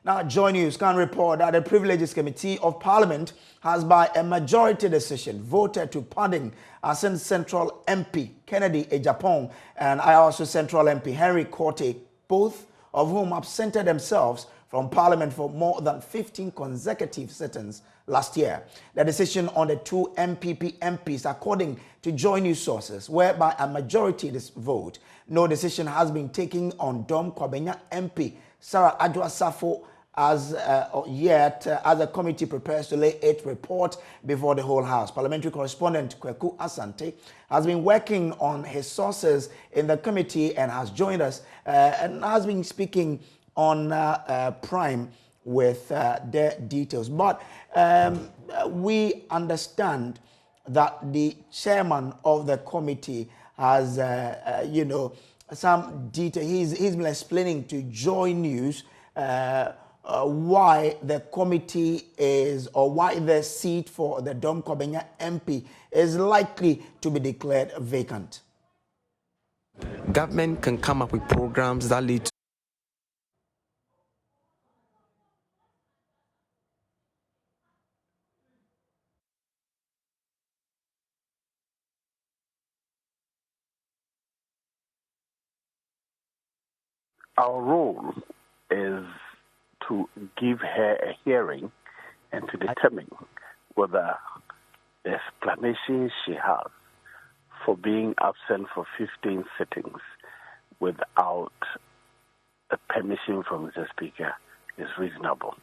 Now, JoyNews can report that the Privileges Committee of Parliament has, by a majority decision, voted to pardon Asen Central MP Kennedy Ejapong and Ayawaso Central MP Henry Korte, both of whom absented themselves from Parliament for more than 15 consecutive sittings last year. The decision on the two MPP MPs, according to JoyNews sources, whereby a majority vote, no decision has been taken on Dom Kwabena MP Sarah Adwa-Safo as yet, as the committee prepares to lay its report before the whole House. Parliamentary correspondent Kweku Asante has been working on his sources in the committee and has joined us and has been speaking on Prime with their details. But we understand that the chairman of the committee has, some detail. He's been explaining to JoyNews why the committee is, or why the seat for the Dom Kwabena MP is likely to be declared vacant. Government can come up with programs that lead to our role is to give her a hearing and to determine whether the explanation she has for being absent for 15 sittings without a permission from the Speaker is reasonable.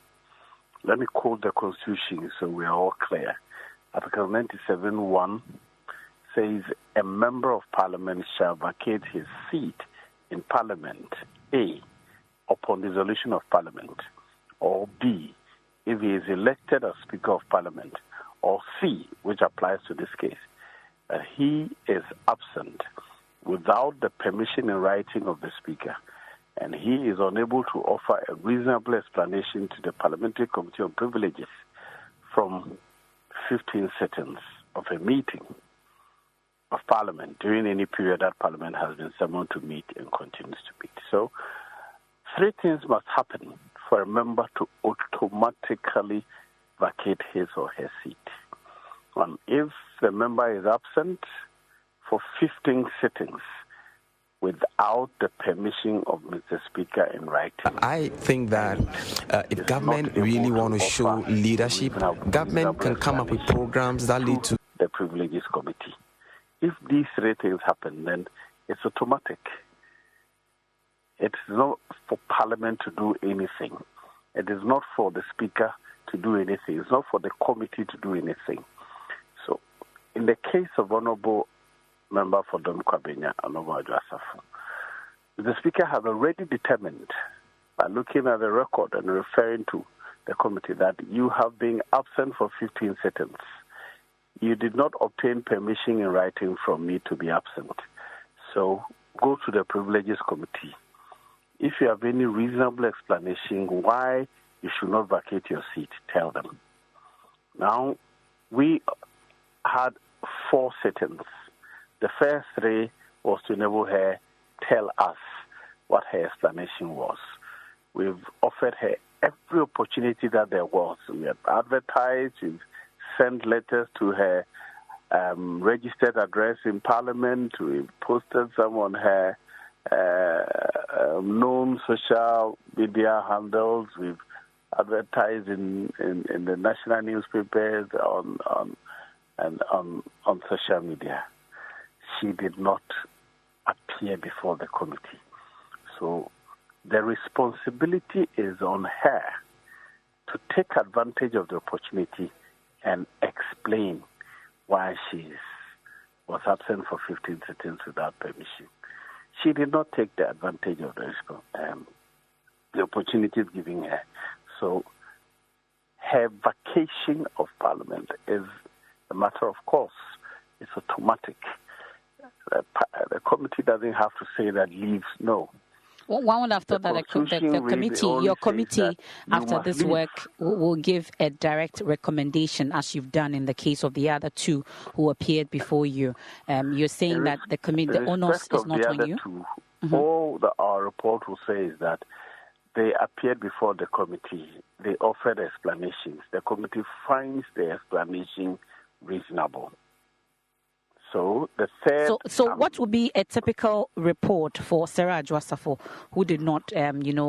Let me quote the Constitution so we are all clear. Article 97(1) says, a member of Parliament shall vacate his seat in Parliament, A, upon dissolution of Parliament, or B, if he is elected as Speaker of Parliament, or C, which applies to this case, that he is absent without the permission in writing of the Speaker, and he is unable to offer a reasonable explanation to the Parliamentary Committee on Privileges from 15 sittings of a meeting of Parliament during any period that Parliament has been summoned to meet and continues to meet. So, three things must happen for a member to automatically vacate his or her seat. If the member is absent for 15 sittings without the permission of Mr. Speaker in writing. I think that if government really want to show leadership, government can come up with programs that lead to the Privileges Committee. If these three things happen, then it's automatic. It's not for Parliament to do anything. It is not for the Speaker to do anything. It's not for the committee to do anything. So, in the case of Honorable Member for Dom Kwabena and Adwa-Safo, the Speaker has already determined, by looking at the record and referring to the committee, that you have been absent for 15 sittings. You did not obtain permission in writing from me to be absent. So go to the Privileges Committee. If you have any reasonable explanation why you should not vacate your seat, tell them. Now, we had 4 sittings. The first 3 was to enable her tell us what her explanation was. We've offered her every opportunity that there was. We have advertised, we've sent letters to her registered address in Parliament. We've posted some on her known social media handles. We've advertised in the national newspapers on social media. She did not appear before the committee. So the responsibility is on her to take advantage of the opportunity and explain why she was absent for 15 sittings without permission. She did not take the advantage of the opportunities given her. So her vacation of Parliament is a matter of course. It's automatic. The committee doesn't have to say that leaves, no. Well, one would have thought that the committee, your committee, after this work, will give a direct recommendation, as you've done in the case of the other 2 who appeared before you. You're saying that the onus is not on you? All that our report will say is that they appeared before the committee. They offered explanations. The committee finds the explanation reasonable. So the third. So what would be a typical report for Sarah Adwoa-Safo, who did not,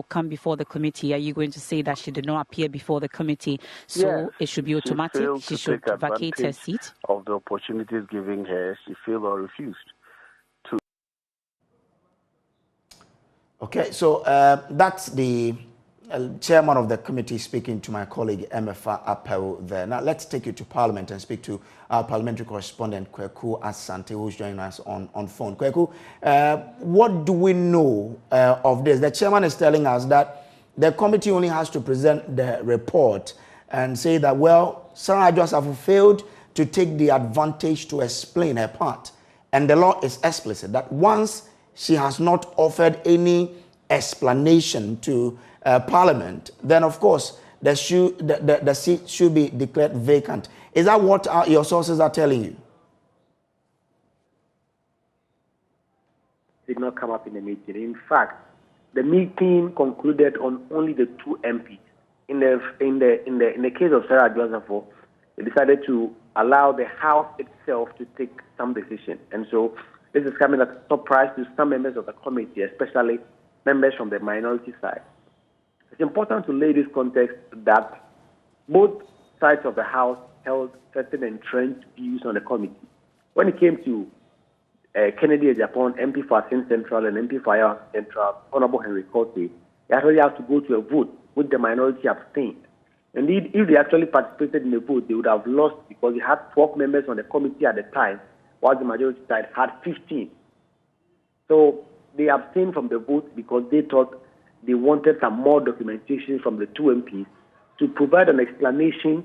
come before the committee? Are you going to say that she did not appear before the committee, so yes, it should be automatic? She should vacate her seat? Of the opportunities given her, she failed or refused to. Okay, so that's the chairman of the committee speaking to my colleague Emefa Appel there. Now let's take you to Parliament and speak to our parliamentary correspondent Kweku Asante, who's joining us on phone. Kweku, what do we know of this? The chairman is telling us that the committee only has to present the report and say that, well, Sarah Adwoa-Safo failed to take the advantage to explain her part. And the law is explicit that once she has not offered any explanation to Parliament, then of course the seat should be declared vacant. Is that what your sources are telling you? Did not come up in the meeting. In fact, the meeting concluded on only the two MPs. In the case of Sarah Adwoa-Safo, they decided to allow the House itself to take some decision, and so this is coming as a surprise to some members of the committee, especially members from the minority side. It's important to lay this context that both sides of the House held certain entrenched views on the committee. When it came to Kennedy Japan, MP for Asin Central and MP for Ayawa Central, Honorable Henry Cote, they actually have to go to a vote, with the minority abstained. Indeed, if they actually participated in the vote, they would have lost because they had 12 members on the committee at the time, while the majority side had 15. So they abstained from the vote because they thought they wanted some more documentation from the two MPs to provide an explanation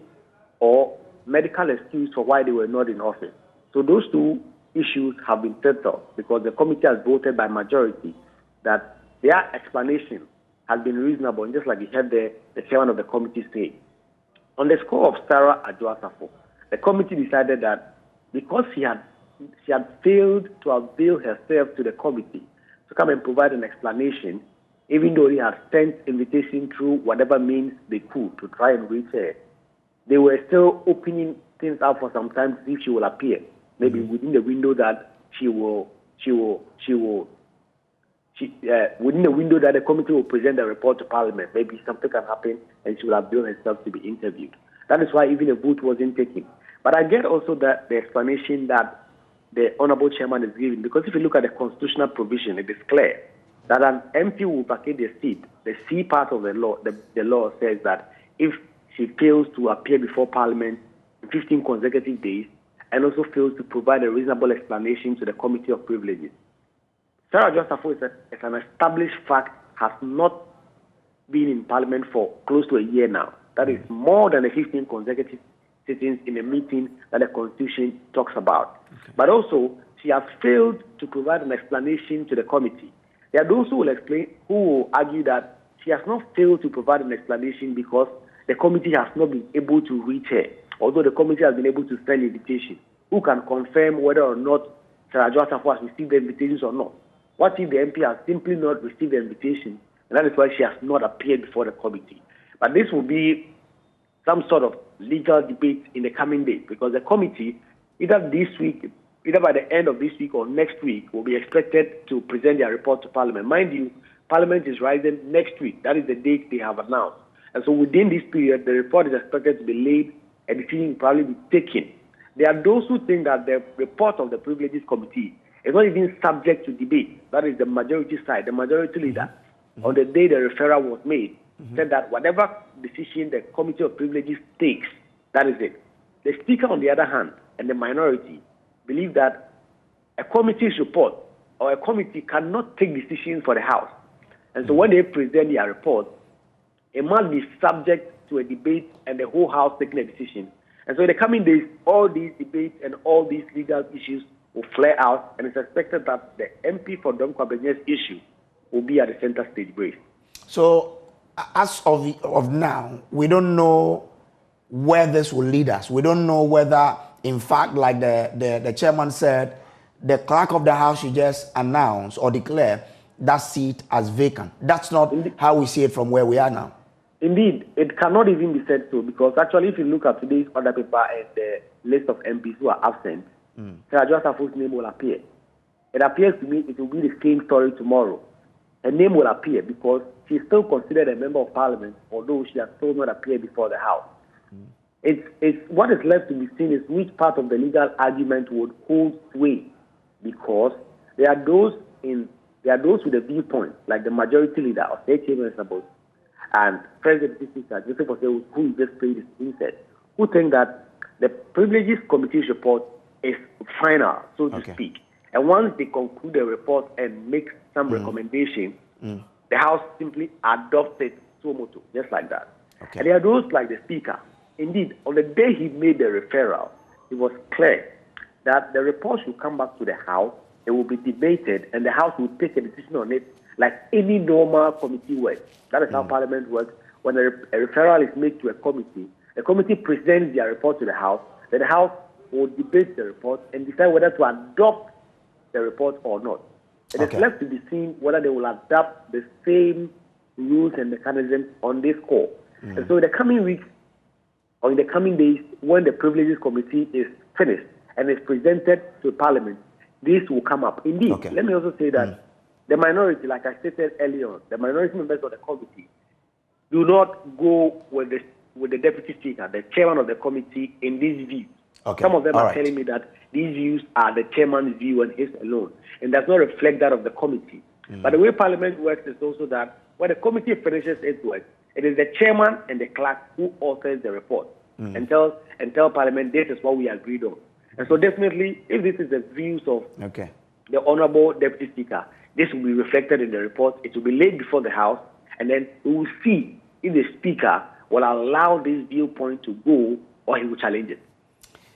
or medical excuse for why they were not in office. So those two issues have been settled because the committee has voted by majority that their explanation has been reasonable, and just like you heard the chairman of the committee say. On the score of Sarah Adwoa-Safo, the committee decided that because she had failed to avail herself to the committee to come and provide an explanation, even though they had sent invitation through whatever means they could to try and reach her, they were still opening things up for some time to see if she will appear, maybe within the window that within the window that the committee will present the report to Parliament. Maybe something can happen and she will avail herself to be interviewed. That is why even a vote wasn't taken. But I get also that the explanation that the Honourable Chairman is giving, because if you look at the constitutional provision, it is clear that an MP will vacate their seat. The C part of the law, the law says that if she fails to appear before Parliament in 15 consecutive days and also fails to provide a reasonable explanation to the Committee of Privileges. Sarah Adwoa-Safo is an established fact, has not been in Parliament for close to a year now. That is more than the 15 consecutive sittings in a meeting that the Constitution talks about. Okay. But also, she has failed to provide an explanation to the committee. There are those who will argue that she has not failed to provide an explanation because the committee has not been able to reach her, although the committee has been able to send invitation. Who can confirm whether or not Sarah Adwoa-Safo has received the invitations or not? What if the MP has simply not received the invitation, and that is why she has not appeared before the committee? But this will be some sort of legal debate in the coming days, because the committee, either this week, either by the end of this week or next week, will be expected to present their report to Parliament. Mind you, Parliament is rising next week. That is the date they have announced. And so within this period, the report is expected to be laid, and the decision will probably be taken. There are those who think that the report of the Privileges Committee is not even subject to debate. That is the majority side, the majority leader. Mm-hmm. On the day the referral was made, said that whatever decision the Committee of Privileges takes, that is it. The Speaker, on the other hand, and the minority believe that a committee's report or a committee cannot take decisions for the House. And so when they present their report, it must be subject to a debate and the whole House taking a decision. And so in the coming days, all these debates and all these legal issues will flare out, and it's expected that the MP for Dom Kwabenye's issue will be at the center stage brace. So, as of now, we don't know where this will lead us. We don't know whether, in fact, like the chairman said, the clerk of the House should just announce or declare that seat as vacant. That's not Indeed. how we see it from where we are now. Indeed, it cannot even be said so, because actually if you look at today's order paper and the list of MPs who are absent, Sarah Joasafo's name will appear. It appears to me it will be the same story tomorrow. Her name will appear because she's still considered a member of parliament, although she has still not appeared before the House. It's what is left to be seen is which part of the legal argument would hold sway, because there are those with a viewpoint, like the majority leader of state chamber and President Speaker Joseph Osei, who just played his insert, who think that the Privileges Committee's report is final, so to speak. And once they conclude the report and make some recommendation, the House simply adopts it suo motu, just like that. Okay. And there are those like the Speaker. Indeed, on the day he made the referral, it was clear that the report should come back to the House, it will be debated, and the House will take a decision on it like any normal committee works. That is how Parliament works. When a referral is made to a committee, the committee presents their report to the House, then the House will debate the report and decide whether to adopt the report or not. It is left to be seen whether they will adapt the same rules and mechanisms on this call. And so in the coming weeks, or in the coming days, when the Privileges Committee is finished and is presented to Parliament, this will come up. Indeed, let me also say that the minority, like I stated earlier, the minority members of the committee do not go with the Deputy Speaker, the chairman of the committee, in these views. Some of them are telling me that these views are the chairman's view and his alone, and does not reflect that of the committee. But the way Parliament works is also that when the committee finishes its work, it is the chairman and the clerk who authors the report and tell Parliament this is what we agreed on. And so definitely, if this is the views of the Honourable Deputy Speaker, this will be reflected in the report. It will be laid before the House, and then we will see if the Speaker will allow this viewpoint to go or he will challenge it.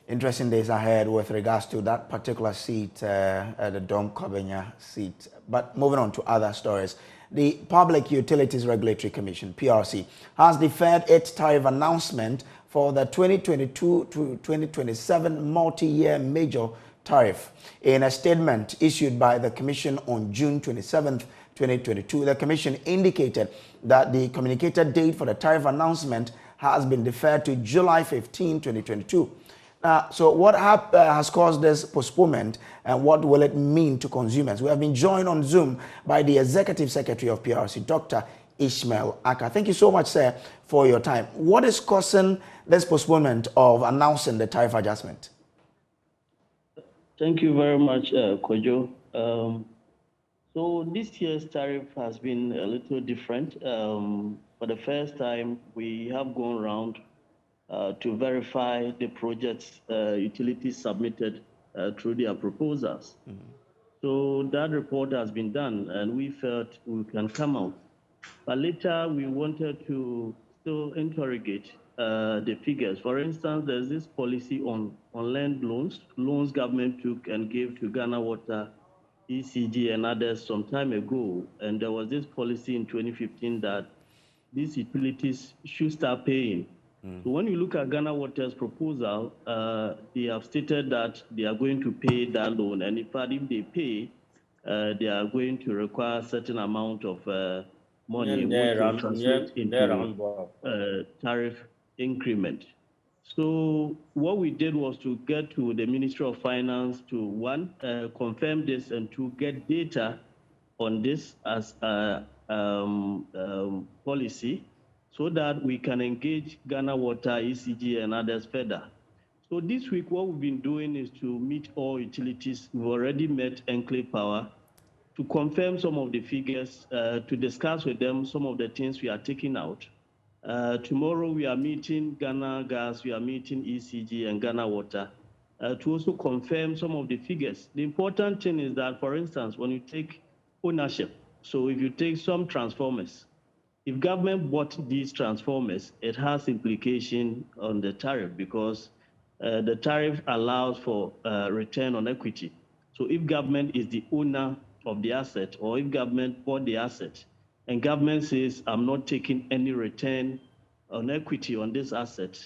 Interesting days ahead with regards to that particular seat, the Dom Kobenya seat. But moving on to other stories. The Public Utilities Regulatory Commission, PRC, has deferred its tariff announcement for the 2022 to 2027 multi-year major tariff. In a statement issued by the Commission on June 27, 2022, the Commission indicated that the communicated date for the tariff announcement has been deferred to July 15, 2022. So what has caused this postponement, and what will it mean to consumers? We have been joined on Zoom by the Executive Secretary of PRC, Dr. Ishmael Aka. Thank you so much, sir, for your time. What is causing this postponement of announcing the tariff adjustment? Thank you very much, Kojo. So this year's tariff has been a little different. For the first time, we have gone around to verify the projects utilities submitted through their proposals. So that report has been done, and we felt we can come out. But later, we wanted to still interrogate the figures. For instance, there's this policy on land loans government took and gave to Ghana Water, ECG, and others some time ago. And there was this policy in 2015 that these utilities should start paying. So when you look at Ghana Water's proposal, they have stated that they are going to pay that loan. And in fact, if they pay, they are going to require a certain amount of money, which will translate into tariff increment. So what we did was to get to the Ministry of Finance to, one, confirm this, and to get data on this as a policy, so that we can engage Ghana Water, ECG, and others further. So this week, what we've been doing is to meet all utilities. We've already met Enclave Power to confirm some of the figures, to discuss with them some of the things we are taking out. Tomorrow, we are meeting Ghana Gas, we are meeting ECG and Ghana Water to also confirm some of the figures. The important thing is that, for instance, when you take ownership, so if you take some transformers, if government bought these transformers, it has implication on the tariff, because the tariff allows for return on equity. So if government is the owner of the asset, or if government bought the asset, and government says, I'm not taking any return on equity on this asset,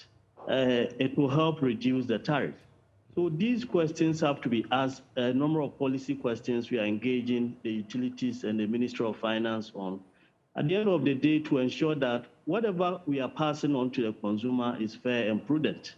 it will help reduce the tariff. So these questions have to be asked, a number of policy questions we are engaging the utilities and the Ministry of Finance on. At the end of the day, to ensure that whatever we are passing on to the consumer is fair and prudent.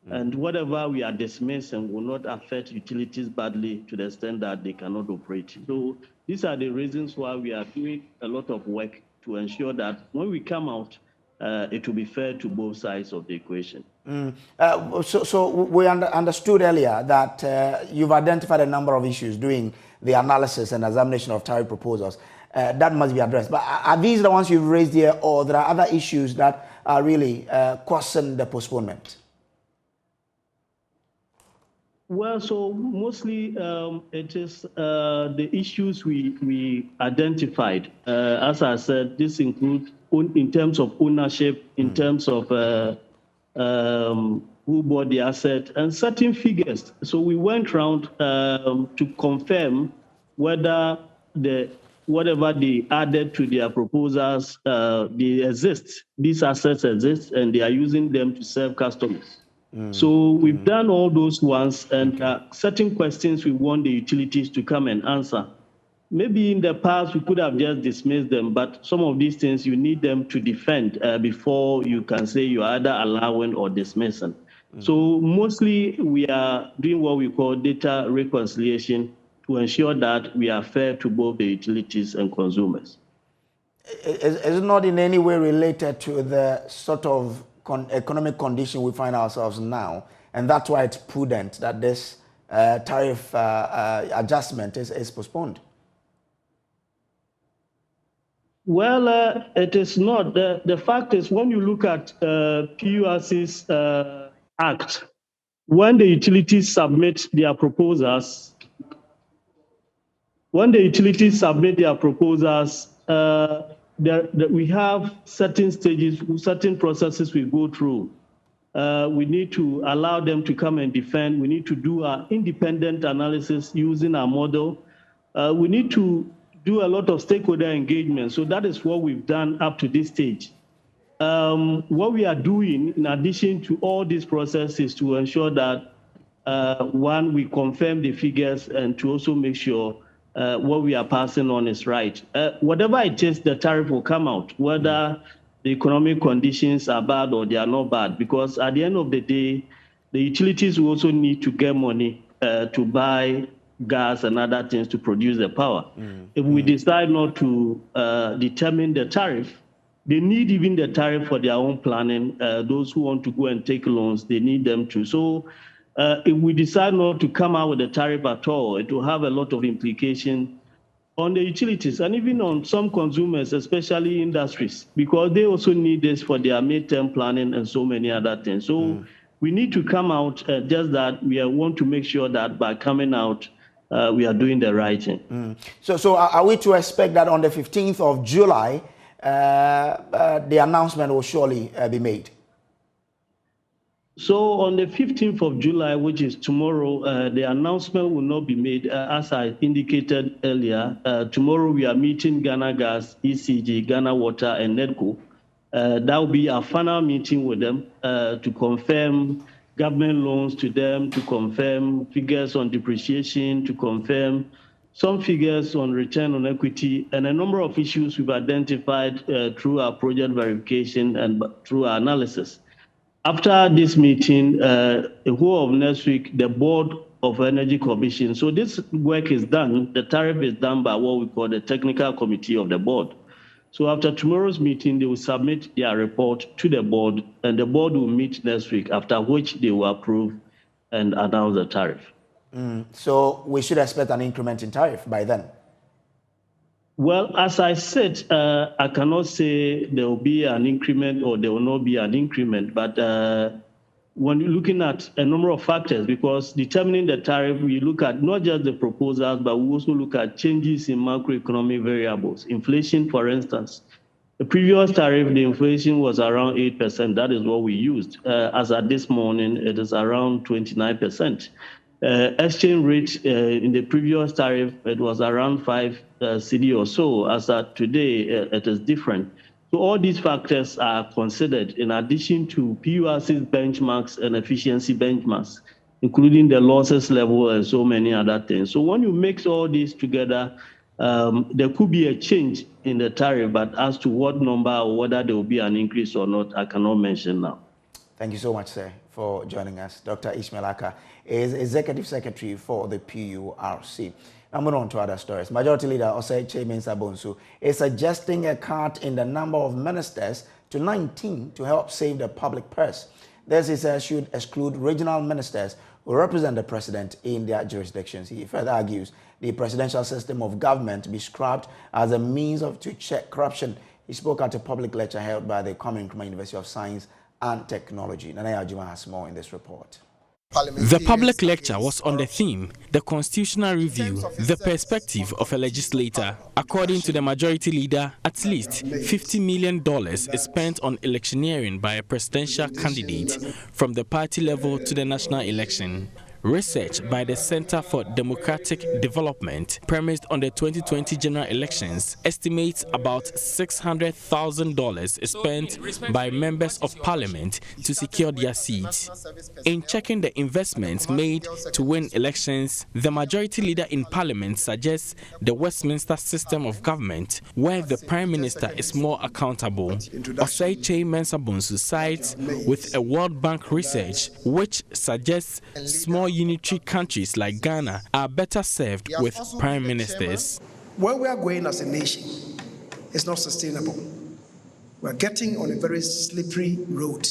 And whatever we are dismissing will not affect utilities badly to the extent that they cannot operate. So these are the reasons why we are doing a lot of work to ensure that when we come out, it will be fair to both sides of the equation. So we understood earlier that you've identified a number of issues doing the analysis and examination of tariff proposals. That must be addressed. But are these the ones you've raised here, or there are other issues that are really causing the postponement? Well, so mostly it is the issues we identified. As I said, this includes in terms of ownership, in terms of who bought the asset, and certain figures. So we went around to confirm whether whatever they added to their proposals, these assets exist, and they are using them to serve customers. So we've done all those ones, and certain questions we want the utilities to come and answer. Maybe in the past we could have just dismissed them, but some of these things you need them to defend before you can say you're either allowing or dismissing. So mostly we are doing what we call data reconciliation to ensure that we are fair to both the utilities and consumers. Is it not in any way related to the sort of economic condition we find ourselves now, and that's why it's prudent that this tariff adjustment is postponed? Well, it is not. The fact is, when you look at PURC's Act, when the utilities submit their proposals, we have certain stages, certain processes we go through. We need to allow them to come and defend. We need to do our independent analysis using our model. We need to do a lot of stakeholder engagement. So that is what we've done up to this stage. What we are doing, in addition to all these processes, to ensure that, one, we confirm the figures, and to also make sure what we are passing on is right. Whatever it is, the tariff will come out, whether the economic conditions are bad or they are not bad, because at the end of the day, the utilities will also need to get money to buy gas and other things to produce the power. If we decide not to determine the tariff, they need even the tariff for their own planning. Those who want to go and take loans, they need them too. So if we decide not to come out with a tariff at all, it will have a lot of implication on the utilities and even on some consumers, especially industries, because they also need this for their midterm planning and so many other things. So we need to come out just that we want to make sure that by coming out, we are doing the right thing. So are we to expect that on the 15th of July, the announcement will surely be made? So on the 15th of July, which is tomorrow, the announcement will not be made. As I indicated earlier, tomorrow we are meeting Ghana Gas, ECG, Ghana Water, and NEDCO. That will be our final meeting with them to confirm government loans to them, to confirm figures on depreciation, to confirm some figures on return on equity, and a number of issues we've identified through our project verification and through our analysis. After this meeting, the whole of next week, the Board of Energy Commission. So this work is done. The tariff is done by what we call the technical committee of the board. So after tomorrow's meeting, they will submit their report to the board, and the board will meet next week, after which they will approve and announce the tariff. So we should expect an increment in tariff by then? Well, as I said, I cannot say there will be an increment or there will not be an increment, but when you're looking at a number of factors, because determining the tariff, we look at not just the proposals, but we also look at changes in macroeconomic variables. Inflation, for instance. The previous tariff, the inflation was around 8%. That is what we used. As at this morning, it is around 29%. Exchange rate in the previous tariff, it was around 5 cedi or so. As at today, it is different. So all these factors are considered in addition to PURC's benchmarks and efficiency benchmarks. including the losses level and so many other things. So when you mix all these together, there could be a change in the tariff, but as to what number or whether there will be an increase or not, I cannot mention now. Thank you so much, sir, for joining us. Dr. Ishmael Aka is Executive Secretary for the PURC. Now, moving on to other stories. Majority Leader Osei Mensah Bonsu is suggesting a cut in the number of ministers to 19 to help save the public purse. This, he says, should exclude regional ministers who represent the president in their jurisdictions. He further argues the presidential system of government be scrapped as a means to check corruption. He spoke at a public lecture held by the Kwame Nkrumah University of Science and Technology. Nana Ajuma has more in this report. The public lecture was on the theme, the constitutional review, the perspective of a legislator. According to the majority leader, at least $50 million is spent on electioneering by a presidential candidate from the party level to the national election. Research by the Center for Democratic Development, premised on the 2020 general elections, estimates about $600,000 is spent by members of parliament to secure their seats. In checking the investments made to win elections, the majority leader in parliament suggests the Westminster system of government, where the prime minister is more accountable. Osei Mensah Bonsu sides with a World Bank research which suggests small unitary countries like Ghana are better served with prime ministers. Where we are going as a nation is not sustainable. We're getting on a very slippery road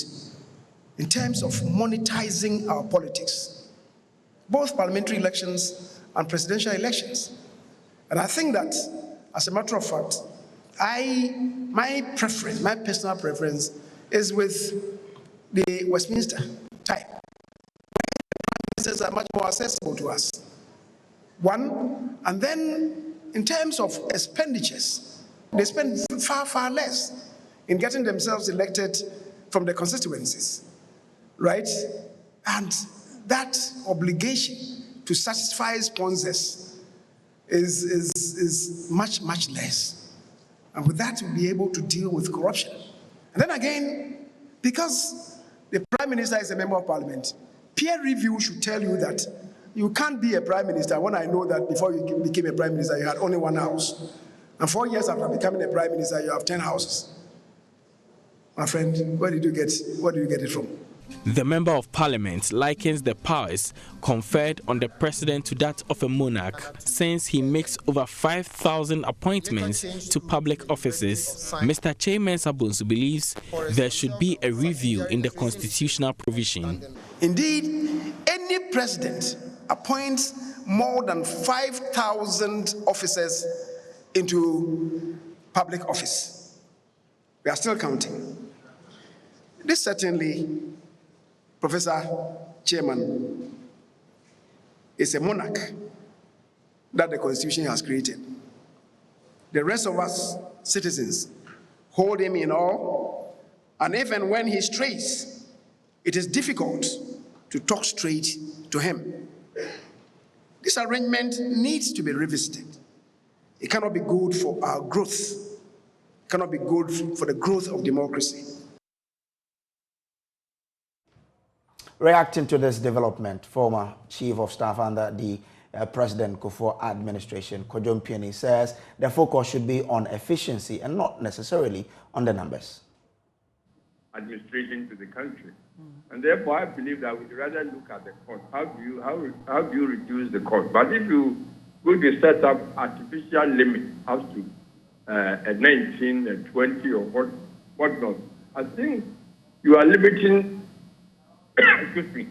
in terms of monetizing our politics, both parliamentary elections and presidential elections. And I think that, as a matter of fact, my personal preference is with the Westminster type. Are much more accessible to us. One, and then in terms of expenditures, they spend far, far less in getting themselves elected from the constituencies, right? And that obligation to satisfy sponsors is much, much less. And with that, we'll be able to deal with corruption. And then again, because the Prime Minister is a member of Parliament, peer review should tell you that you can't be a prime minister when I know that before you became a prime minister, you had only one house. And 4 years after becoming a prime minister, you have 10 houses. My friend, where do you get it from? The member of parliament likens the powers conferred on the president to that of a monarch, since he makes over 5,000 appointments to public offices. Mr. Mensah Bonsu believes there should be a review in the constitutional provision. Indeed, any president appoints more than 5,000 officers into public office. We are still counting. This certainly, Professor Chairman, is a monarch that the Constitution has created. The rest of us citizens hold him in awe, and even when he strays, it is difficult to talk straight to him. This arrangement needs to be revisited. It cannot be good for our growth. It cannot be good for the growth of democracy. Reacting to this development, former Chief of Staff under the President Kufuor administration, Kojo says the focus should be on efficiency and not necessarily on the numbers. Administration to the country. And therefore, I believe that we'd rather look at the cost. How do you reduce the cost? But if you go to set up artificial limit as to a 19, a 20, or whatnot, I think you are limiting. Excuse me.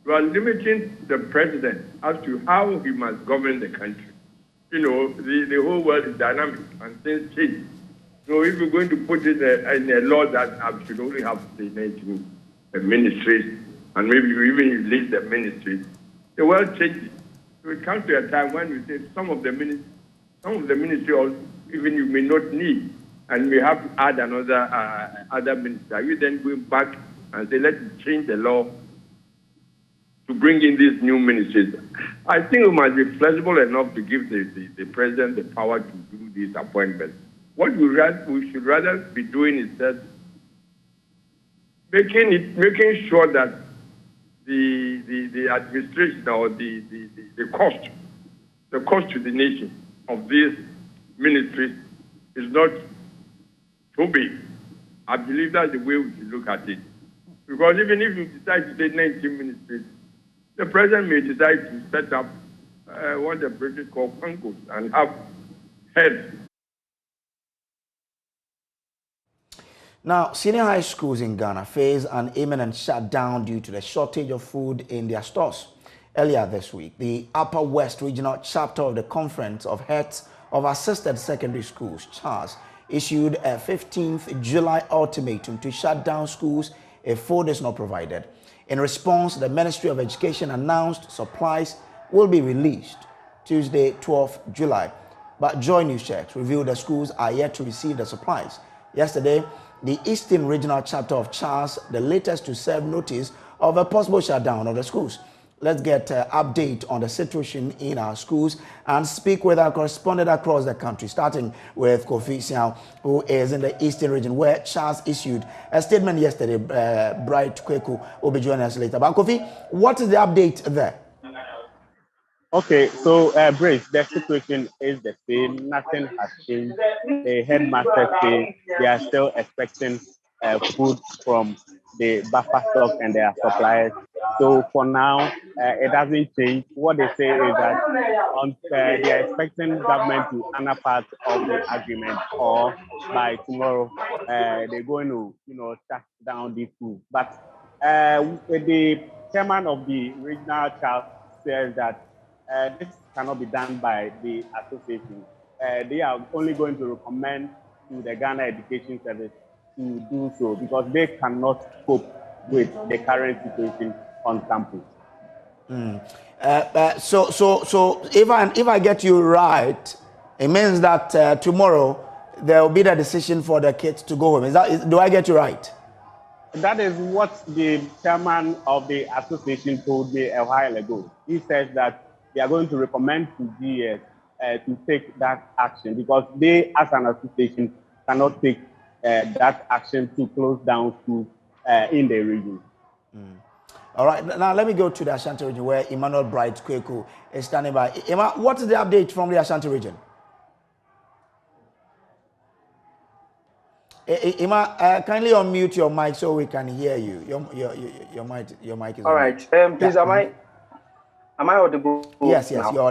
You are limiting the president as to how he must govern the country. You know, the whole world is dynamic and things change. So if you're going to put it in a law that I should only have the 19 ministries, and maybe you even list the ministries, the world changes. So it comes to a time when you say some of the ministries even you may not need, and we have to add another other minister. You then go back and say, let's change the law to bring in these new ministries. I think we must be flexible enough to give the president the power to do these appointments. What we should rather be doing is that making sure that the administration or the cost to the nation of these ministries is not so big. I believe that's the way we should look at it. Because even if you decide to take 19 ministries, the president may decide to set up what the British call Congress and have heads. Now, senior high schools in Ghana face an imminent shutdown due to the shortage of food in their stores. Earlier this week, the Upper West Regional Chapter of the Conference of Heads of Assisted Secondary Schools, CHAS, issued a 15th July ultimatum to shut down schools if food is not provided. In response, the Ministry of Education announced supplies will be released Tuesday, 12th July. But JoyNews checks revealed the schools are yet to receive the supplies. Yesterday, the Eastern Regional Chapter of CHAS, the latest to serve notice of a possible shutdown of the schools. Let's get an update on the situation in our schools and speak with our correspondent across the country, starting with Kofi Siao, who is in the Eastern region, where CHAS issued a statement yesterday. Bright Kweku will be joining us later. But Kofi, what is the update there? Okay, so Brace, the situation is the same. Nothing has changed. The headmaster say they are still expecting food from the buffer stock and their suppliers. So for now, it doesn't change. What they say is that they are expecting government to honor part of the agreement, or by tomorrow they're going to, shut down these schools. But the chairman of the regional child says that this cannot be done by the association. They are only going to recommend to the Ghana Education Service to do so because they cannot cope with the current situation on campus. So if I get you right, it means that tomorrow there will be the decision for the kids to go home. Do I get you right? That is what the chairman of the association told me a while ago. He says that they are going to recommend to GS to take that action because they, as an association, cannot take that action to close down schools in the region. All right, now let me go to the Ashanti region where Emmanuel Bright Kweku is standing by. Emma, what is the update from the Ashanti region? Emma, kindly unmute your mic so we can hear you. Your mic is all right. Please, yeah. Am I audible? Yes, now? you're.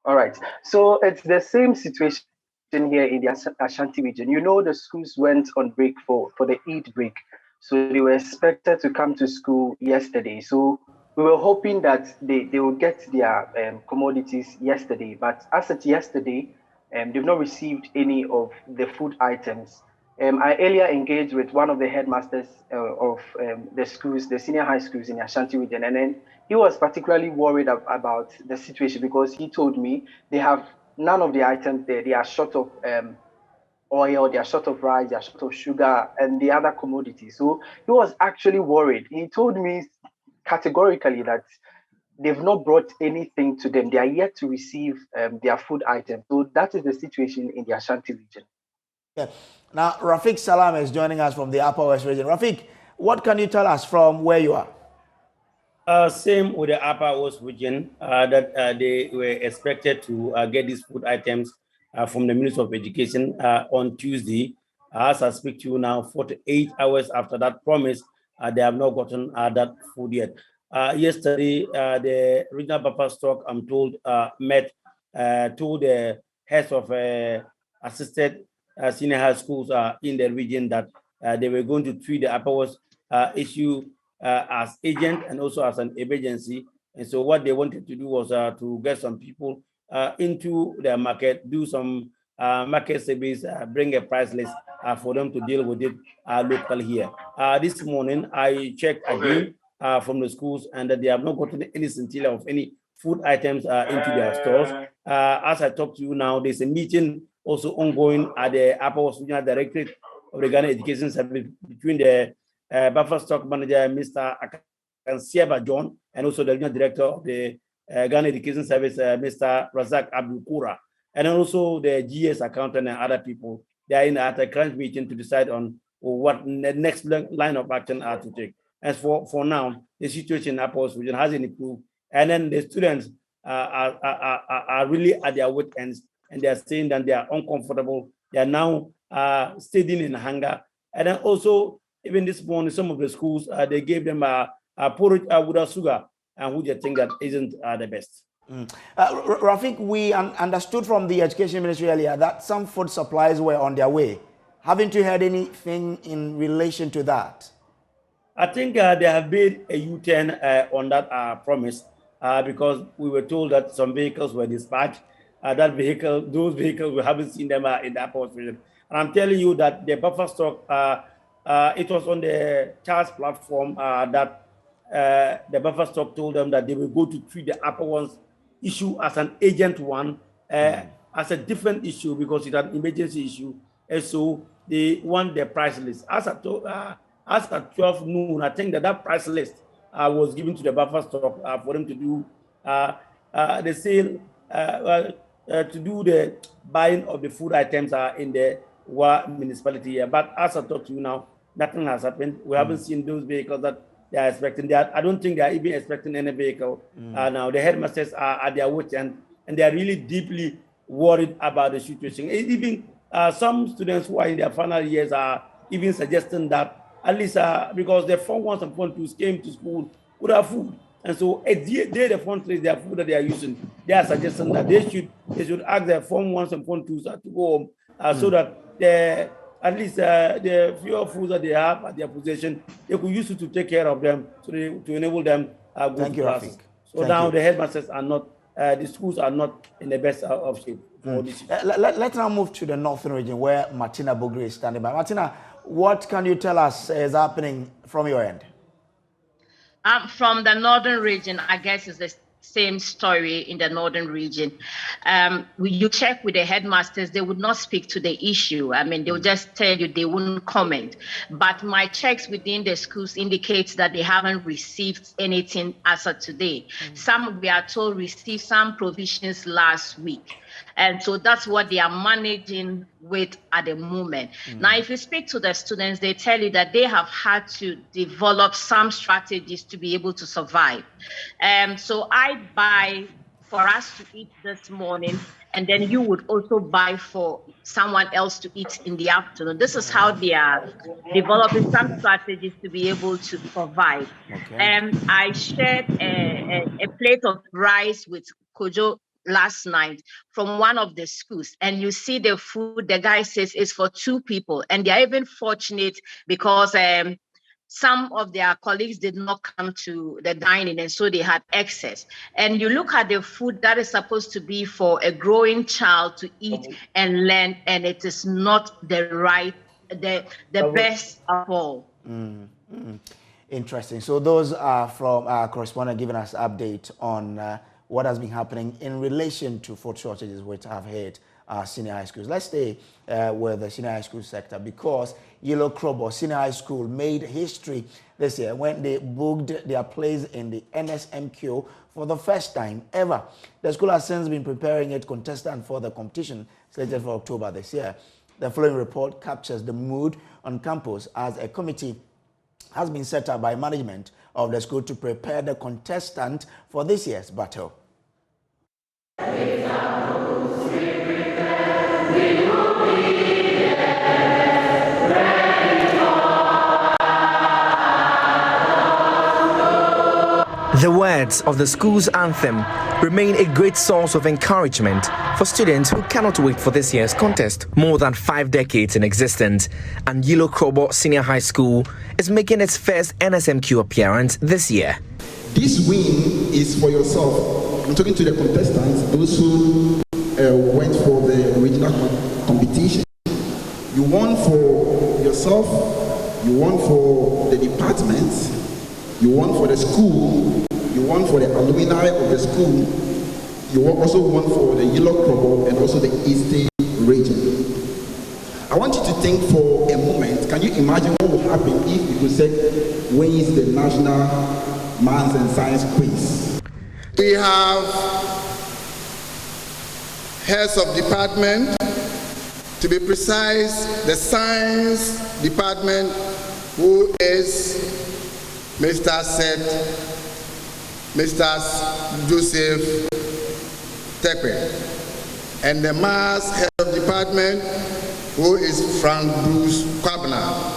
All right. So it's the same situation here in the Ashanti region. You know, the schools went on break for the Eid break. So they were expected to come to school yesterday. So we were hoping that they would get their commodities yesterday. But as of yesterday, they've not received any of the food items. I earlier engaged with one of the headmasters of the schools, the senior high schools in the Ashanti region, and then he was particularly worried about the situation because he told me they have none of the items there. They are short of oil, they are short of rice, they are short of sugar, and the other commodities. So he was actually worried. He told me categorically that they've not brought anything to them. They are yet to receive their food items. So that is the situation in the Ashanti region. Yeah. Now, Rafiq Salam is joining us from the Upper West region. Rafiq, what can you tell us from where you are? Same with the Upper West region, that they were expected to get these food items from the Ministry of Education on Tuesday. As I speak to you now, 48 hours after that promise, they have not gotten that food yet. Yesterday, the regional buffer stock, I'm told, met to the heads of assisted senior high schools in the region that they were going to treat the Upper West issue as agent and also as an emergency. And so what they wanted to do was to get some people into the market, do some market surveys, bring a price list for them to deal with it locally here. This morning, I checked again from the schools and that they have not gotten any scintilla of any food items into their stores. As I talk to you now, there's a meeting also ongoing at the Upper West Regional Directorate of the Ghana Education Service between the buffer stock manager, Mr. Akansieba John, and also the regional director of the Ghana Education Service, Mr. Razak Abdul Kura, and then also the GS accountant and other people. They are at a crunch meeting to decide on what the next line of action are to take. As for now, the situation in Upper West Region hasn't improved. And then the students are really at their wit ends, and they are saying that they are uncomfortable. They are now studying in hunger. And then also, even this morning, some of the schools, they gave them a porridge without sugar, and who they think that isn't the best. Rafik, we understood from the Education Ministry earlier that some food supplies were on their way. Haven't you heard anything in relation to that? I think they have made a U-turn on that promise because we were told that some vehicles were dispatched. Those vehicles, we haven't seen them in the Upper West Region. And I'm telling you that the buffer stock, it was on the Charles platform that the buffer stock told them that they will go to treat the upper one's issue as an agent one, as a different issue because it's an emergency issue. And so they want the price list. As at 12 noon, I think that price list was given to the buffer stock for them to do the sale, to do the buying of the food items in the Wa municipality. But as I talk to you now, nothing has happened. We haven't seen those vehicles that they are expecting. I don't think they are even expecting any vehicle. Now the headmasters are at their wits end, and they are really deeply worried about the situation. Even some students who are in their final years are even suggesting that at least because the Form 1s and Form 2s came to school without food. And so the Form 3s, their food that they are using, they are suggesting that they should ask their Form 1s and Form 2s to go home so that at least the fewer foods that they have at their possession, they could use it to take care of them, to enable them go to classes. So now the headmasters are not, the schools are not in the best of shape for this. Let's now move to the northern region where Martina Bogre is standing by. Martina, what can you tell us is happening from your end? From the northern region, I guess it's the same story in the northern region. You check with the headmasters, they would not speak to the issue. I mean, they will just tell you they wouldn't comment. But my checks within the schools indicates that they haven't received anything as of today. Some, we are told, received some provisions last week. And so that's what they are managing with at the moment. Now, if you speak to the students, they tell you that they have had to develop some strategies to be able to survive. So I buy for us to eat this morning, and then you would also buy for someone else to eat in the afternoon. This is how they are developing some strategies to be able to survive. I shared a plate of rice with Kojo last night from one of the schools, and you see the food, the guy says is for 2 people, and they're even fortunate because some of their colleagues did not come to the dining, and so they had excess. And you look at the food that is supposed to be for a growing child to eat and learn, and it is not the best of all. Interesting. So those are from our correspondent giving us update on what has been happening in relation to food shortages which have hit senior high schools. Let's stay with the senior high school sector because Yellow Krobo Senior High School made history this year when they booked their place in the NSMQ for the first time ever. The school has since been preparing its contestant for the competition slated for October this year. The following report captures the mood on campus as a committee has been set up by management of the school to prepare the contestant for this year's battle. The words of the school's anthem remain a great source of encouragement for students who cannot wait for this year's contest. More than 5 decades in existence, and Yellow Krobo Senior High School is making its first NSMQ appearance this year. This win is for yourself. I'm talking to the contestants, those who went for the regional competition. You won for yourself, you won for the department, you won for the school, you won for the alumni of the school, you also won for the Yellow Krobo and also the Eastern region. I want you to think for a moment, can you imagine what would happen if you could say, wins the National Maths and Science Quiz? We have heads of department, to be precise, the science department, who is Mr. Seth, Mr. Joseph Tekwe, and the mass head of department, who is Frank Bruce Kwabna.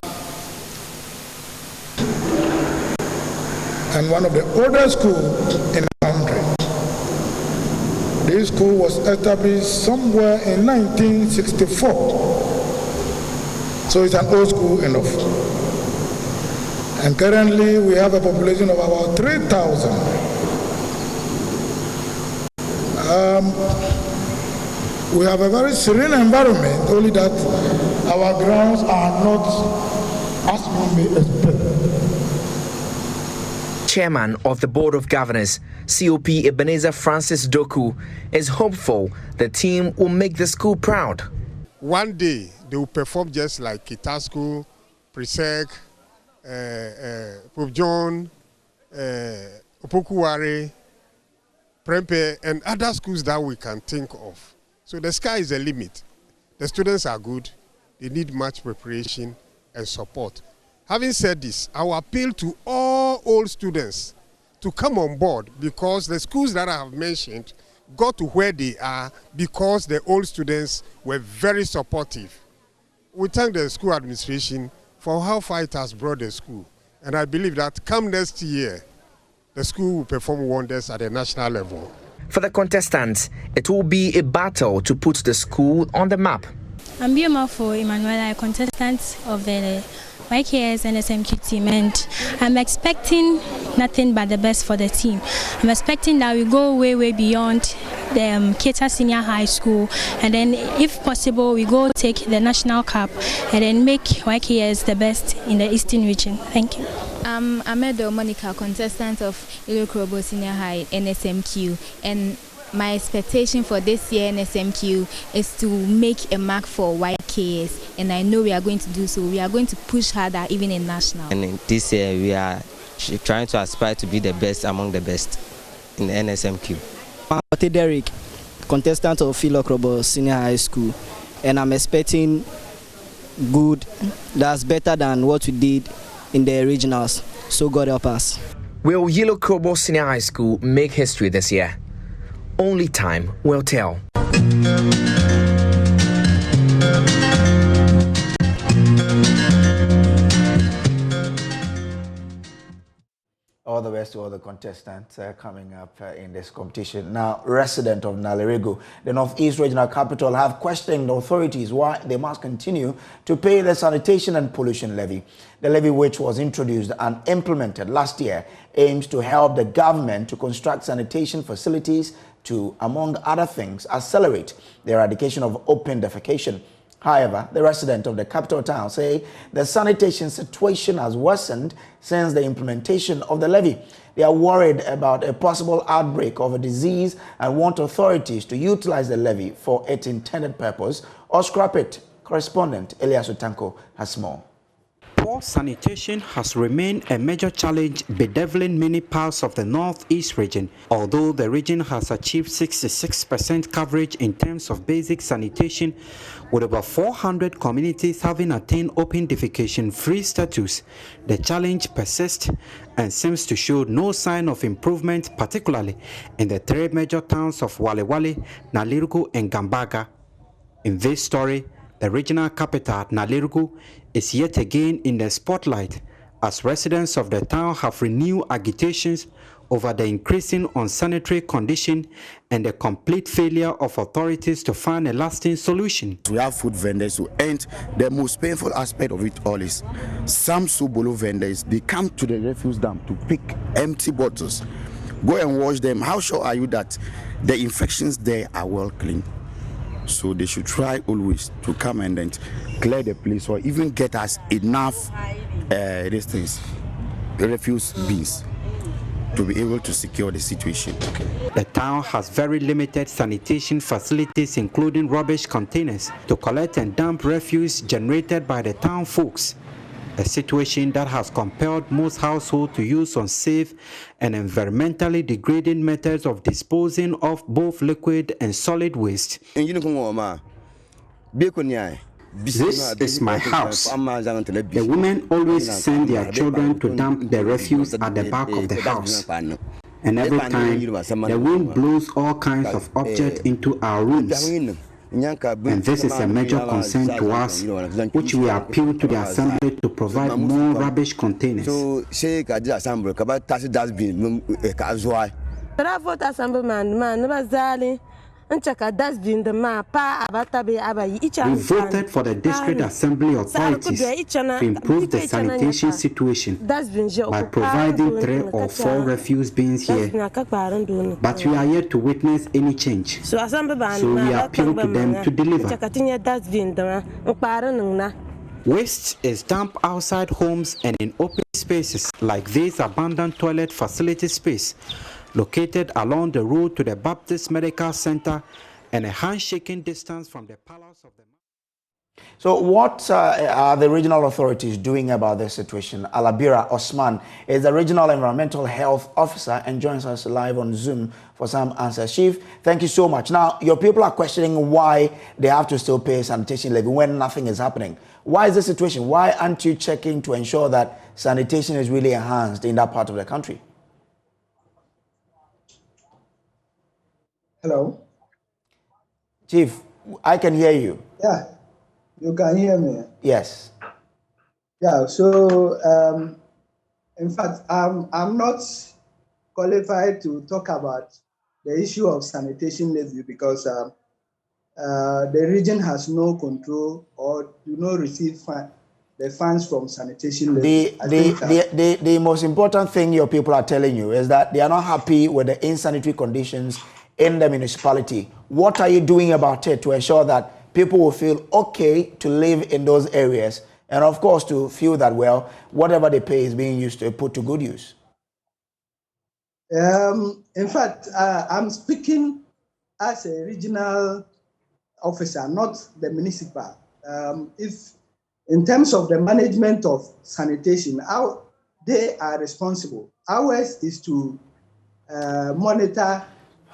And one of the oldest schools in the country. This school was established somewhere in 1964. So it's an old school enough. And currently we have a population of about 3,000. We have a very serene environment, only that our grounds are not as one may expect. Chairman of the Board of Governors, COP Ebenezer Francis Doku, is hopeful the team will make the school proud. One day they will perform just like Kita School, Presec, Pope John, Opokuware, Prempe, and other schools that we can think of. So the sky is the limit. The students are good. They need much preparation and support. Having said this, I will appeal to all old students to come on board, because the schools that I have mentioned got to where they are because the old students were very supportive. We thank the school administration for how far it has brought the school. And I believe that come next year, the school will perform wonders at the national level. For the contestants, it will be a battle to put the school on the map. I'm Bioma for Emmanuel, a contestant of the YKS and SMQ team, and I'm expecting nothing but the best for the team. I'm expecting that we go way beyond the Keta Senior High School, and then if possible we go take the National Cup and then make YKS the best in the Eastern region. Thank you. I'm Amedo Monica, contestant of Ilokrobo Senior High NSMQ, and my expectation for this year NSMQ is to make a mark for YKS, and I know we are going to do so. We are going to push harder even in national. And this year we are trying to aspire to be the best among the best in the NSMQ. I'm Derek, contestant of Ilokrobo Senior High School, and I'm expecting good, that's better than what we did in the regionals. So God help us. Will Ilokrobo Senior High School make history this year? Only time will tell. All the best to all the contestants coming up in this competition. Now, residents of Nalerigo, the Northeast Regional Capital, have questioned the authorities why they must continue to pay the sanitation and pollution levy. The levy, which was introduced and implemented last year, aims to help the government to construct sanitation facilities to, among other things, accelerate the eradication of open defecation. However, the residents of the capital town say the sanitation situation has worsened since the implementation of the levy. They are worried about a possible outbreak of a disease and want authorities to utilize the levy for its intended purpose or scrap it. Correspondent Elias Otanko has more. Poor sanitation has remained a major challenge bedeviling many parts of the Northeast region. Although the region has achieved 66% coverage in terms of basic sanitation, with over 400 communities having attained open defecation-free status, the challenge persists and seems to show no sign of improvement, particularly in the three major towns of Walewale, Nalerigo, and Gambaga. In this story, the regional capital, Nalerigo, is yet again in the spotlight as residents of the town have renewed agitations over the increasing unsanitary condition and the complete failure of authorities to find a lasting solution. We have food vendors who, and the most painful aspect of it all is some Subolo vendors, they come to the refuse dump to pick empty bottles, go and wash them. How sure are you that the infections there are well clean? So they should try always to come and then clear the place or even get us enough these things, refuse bins, to be able to secure the situation. The town has very limited sanitation facilities, including rubbish containers, to collect and dump refuse generated by the town folks, a situation that has compelled most households to use unsafe and environmentally degrading methods of disposing of both liquid and solid waste. This is my house. The women always send their children to dump the refuse at the back of the house. And every time, the wind blows all kinds of objects into our rooms. And this is a major concern to us, which we appeal to the Assembly to provide more rubbish containers. We voted for the District Assembly authorities to improve the sanitation situation by providing 3 or 4 refuse bins here. But we are yet to witness any change. So we appeal to them to deliver. Waste is dumped outside homes and in open spaces like this abandoned toilet facility space located along the road to the Baptist Medical Center and a handshaking distance from the palace of the... So what are the regional authorities doing about this situation? Alabira Osman is the Regional Environmental Health Officer and joins us live on Zoom for some answers. Chief, thank you so much. Now, your people are questioning why they have to still pay sanitation levy when nothing is happening. Why is the situation? Why aren't you checking to ensure that sanitation is really enhanced in that part of the country? Hello? Chief, I can hear you. Yeah, you can hear me. Yes. Yeah, so in fact, I'm not qualified to talk about the issue of sanitation levy because the region has no control or do not receive the funds from sanitation levy. The most important thing your people are telling you is that they are not happy with the insanitary conditions in the municipality. What are you doing about it to ensure that people will feel okay to live in those areas and of course to feel that, well, whatever they pay is being used to put to good use? In fact, I'm speaking as a regional officer, not the municipal. If in terms of the management of sanitation, they are responsible. Ours is to monitor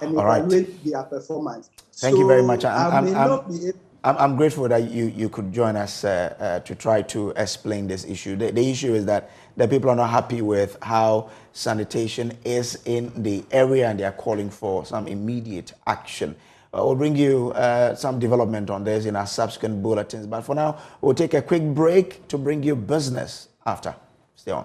and evaluate their performance. Thank you very much. I'm grateful that you could join us to try to explain this issue. The issue is that the people are not happy with how sanitation is in the area and they are calling for some immediate action. We'll bring you some development on this in our subsequent bulletins. But for now, we'll take a quick break to bring you business after. Stay on.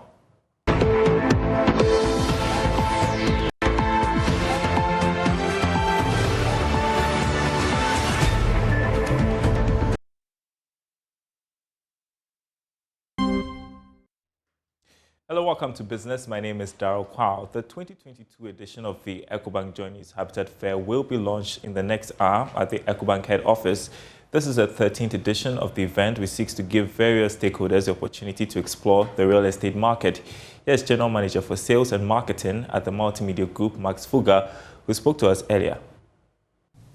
Hello, welcome to Business. My name is Daryl Kwao. The 2022 edition of the EcoBank JoyNews Habitat Fair will be launched in the next hour at the EcoBank head office. This is the 13th edition of the event, which seeks to give various stakeholders the opportunity to explore the real estate market. Here's General Manager for Sales and Marketing at the Multimedia Group, Max Fuga, who spoke to us earlier.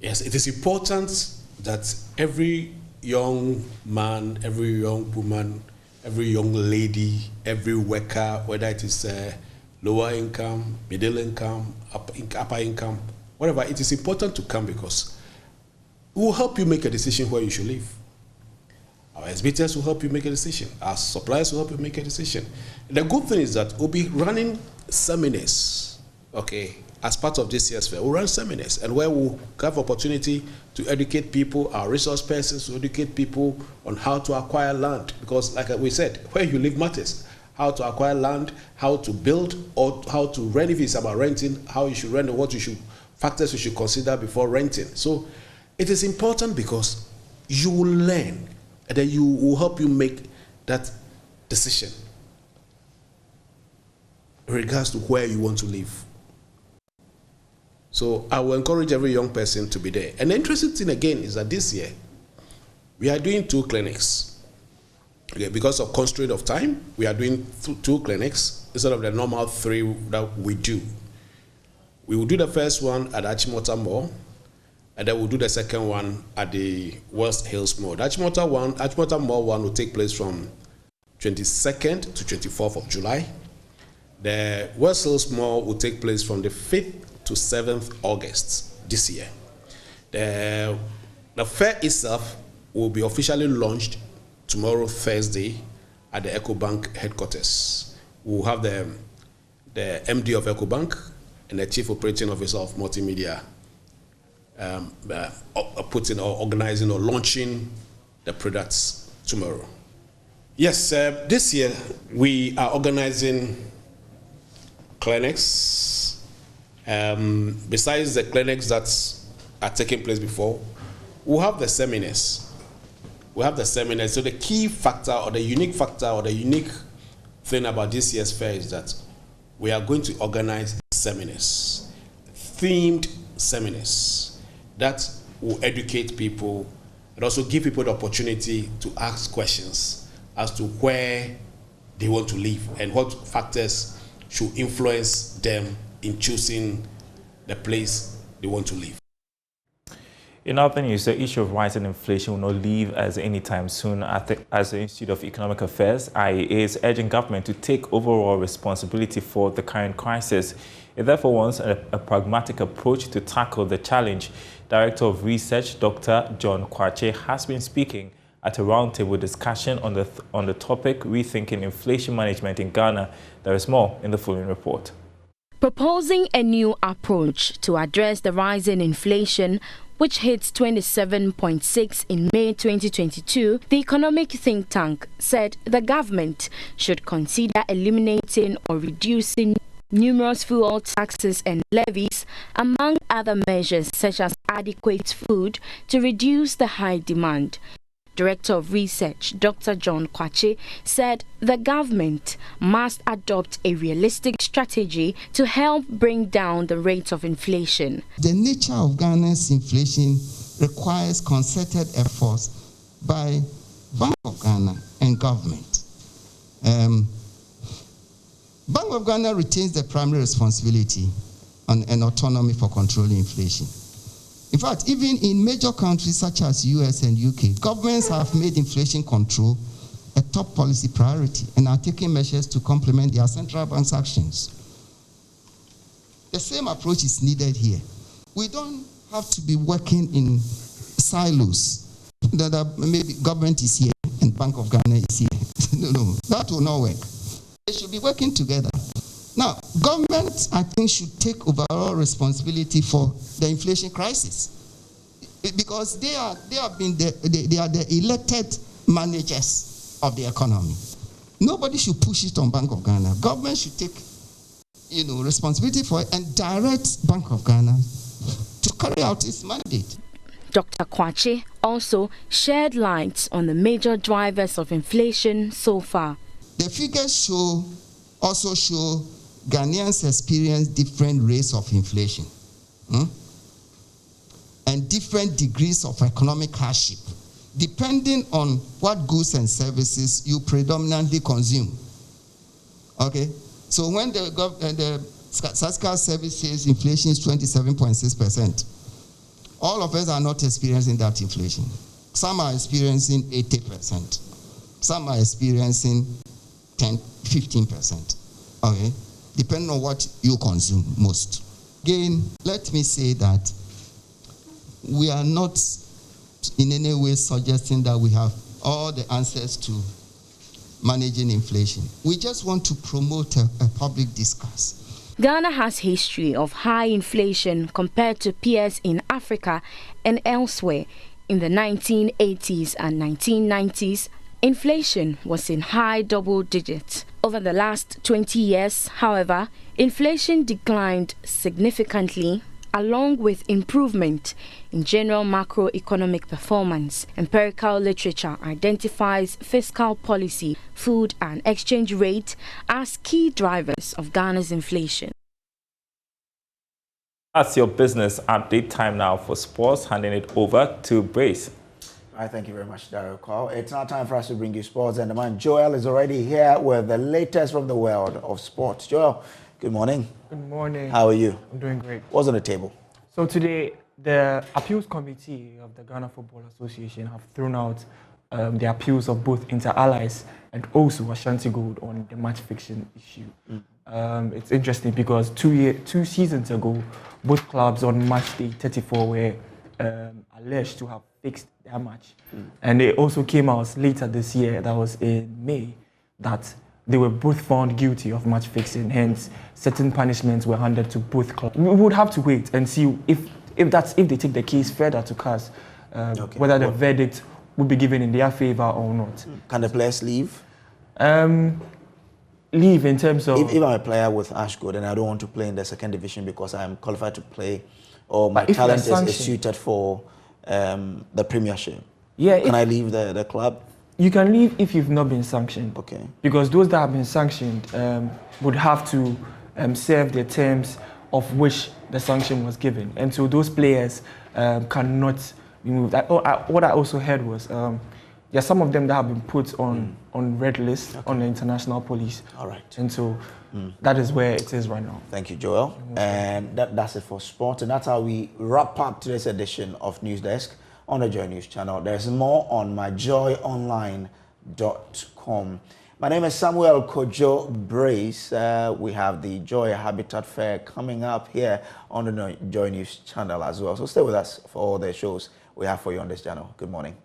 Yes, it is important that every young man, every young woman, every young lady, every worker, whether it is lower income, middle income, upper income, whatever, it is important to come because it will help you make a decision where you should live. Our SBTS will help you make a decision. Our suppliers will help you make a decision. And the good thing is that we'll be running seminars, okay, as part of this year's fair. We'll run seminars and where we'll have opportunity to educate people, our resource persons to educate people on how to acquire land. Because like we said, where you live matters. How to acquire land, how to build, or how to rent if it's about renting, how you should rent and what factors you should consider before renting. So it is important because you will learn and then you will help you make that decision in regards to where you want to live. So I will encourage every young person to be there. And the interesting thing again is that this year, we are doing 2 clinics. Okay, because of constraint of time, we are doing 2 clinics instead of the normal 3 that we do. We will do the first one at Achimota Mall, and then we'll do the second one at the West Hills Mall. The Achimota Mall one will take place from 22nd to 24th of July. The West Hills Mall will take place from the 5th to 7th August this year. The fair itself will be officially launched tomorrow, Thursday, at the EcoBank headquarters. We'll have the MD of EcoBank and the Chief Operating Officer of Multimedia organizing or launching the products tomorrow. Yes, this year we are organizing clinics. Besides the clinics that are taking place before, we'll have the seminars. So the key factor or the unique thing about this year's fair is that we are going to organize seminars, themed seminars that will educate people and also give people the opportunity to ask questions as to where they want to live and what factors should influence them in choosing the place they want to live. In other news, the issue of rising inflation will not leave us anytime soon. As the Institute of Economic Affairs, IEA is urging government to take overall responsibility for the current crisis. It therefore wants a pragmatic approach to tackle the challenge. Director of Research, Dr. John Kwache, has been speaking at a roundtable discussion on the topic, Rethinking Inflation Management in Ghana. There is more in the following report. Proposing a new approach to address the rising inflation, which hits 27.6 in May 2022, the economic think tank said the government should consider eliminating or reducing numerous fuel taxes and levies, among other measures such as adequate food, to reduce the high demand. Director of Research, Dr. John Kwache, said the government must adopt a realistic strategy to help bring down the rate of inflation. The nature of Ghana's inflation requires concerted efforts by Bank of Ghana and government. Bank of Ghana retains the primary responsibility and autonomy for controlling inflation. In fact, even in major countries such as US and UK, governments have made inflation control a top policy priority and are taking measures to complement their central bank's actions. The same approach is needed here. We don't have to be working in silos. That maybe government is here and Bank of Ghana is here. No, that will not work. They should be working together. Now, government, I think, should take overall responsibility for the inflation crisis, because they are the elected managers of the economy. Nobody should push it on Bank of Ghana. Government should take, responsibility for it and direct Bank of Ghana to carry out its mandate. Dr. Kwache also shed light on the major drivers of inflation so far. The figures also show Ghanaians experience different rates of inflation and different degrees of economic hardship, depending on what goods and services you predominantly consume. Okay, so when the SASCA services inflation is 27.6%, all of us are not experiencing that inflation. Some are experiencing 80%. Some are experiencing 15%. Okay, depending on what you consume most. Again, let me say that we are not in any way suggesting that we have all the answers to managing inflation. We just want to promote a public discourse. Ghana has history of high inflation compared to peers in Africa and elsewhere. In the 1980s and 1990s, inflation was in high double digits. Over the last 20 years, however, inflation declined significantly, along with improvement in general macroeconomic performance. Empirical literature identifies fiscal policy, food and exchange rate as key drivers of Ghana's inflation. That's your business update. Time now for sports. Handing it over to Brace. Thank you very much, Daryl Call. It's now time for us to bring you sports, and the man Joel is already here with the latest from the world of sports. Joel, good morning. Good morning. How are you? I'm doing great. What's on the table? So today, the appeals committee of the Ghana Football Association have thrown out the appeals of both Inter-Allies and also Ashanti Gold on the match fixing issue. It's interesting because two seasons ago, both clubs on match day 34 were alleged to have fixed their match. And it also came out later this year, that was in May, that they were both found guilty of match fixing. Hence, certain punishments were handed to both clubs. We would have to wait and see if they take the case further to CAS, whether the verdict would be given in their favor or not. Can the players leave? Leave in terms of... If I'm a player with Ashgood and I don't want to play in the second division because I'm qualified to play, or my talent is suited for the Premiership, can I leave the club? You can leave if you've not been sanctioned. Okay. Because those that have been sanctioned would have to serve the terms of which the sanction was given. And so those players cannot be moved. What I also heard was there are some of them that have been put on red list on the international police. All right. And so that is where it is right now. Thank you, Joel. And that's it for sport. And that's how we wrap up today's edition of News Desk on the Joy News channel. There's more on myjoyonline.com. My name is Samuel Kojo Brace. We have the Joy Habitat Fair coming up here on the Joy News channel as well. So stay with us for all the shows we have for you on this channel. Good morning.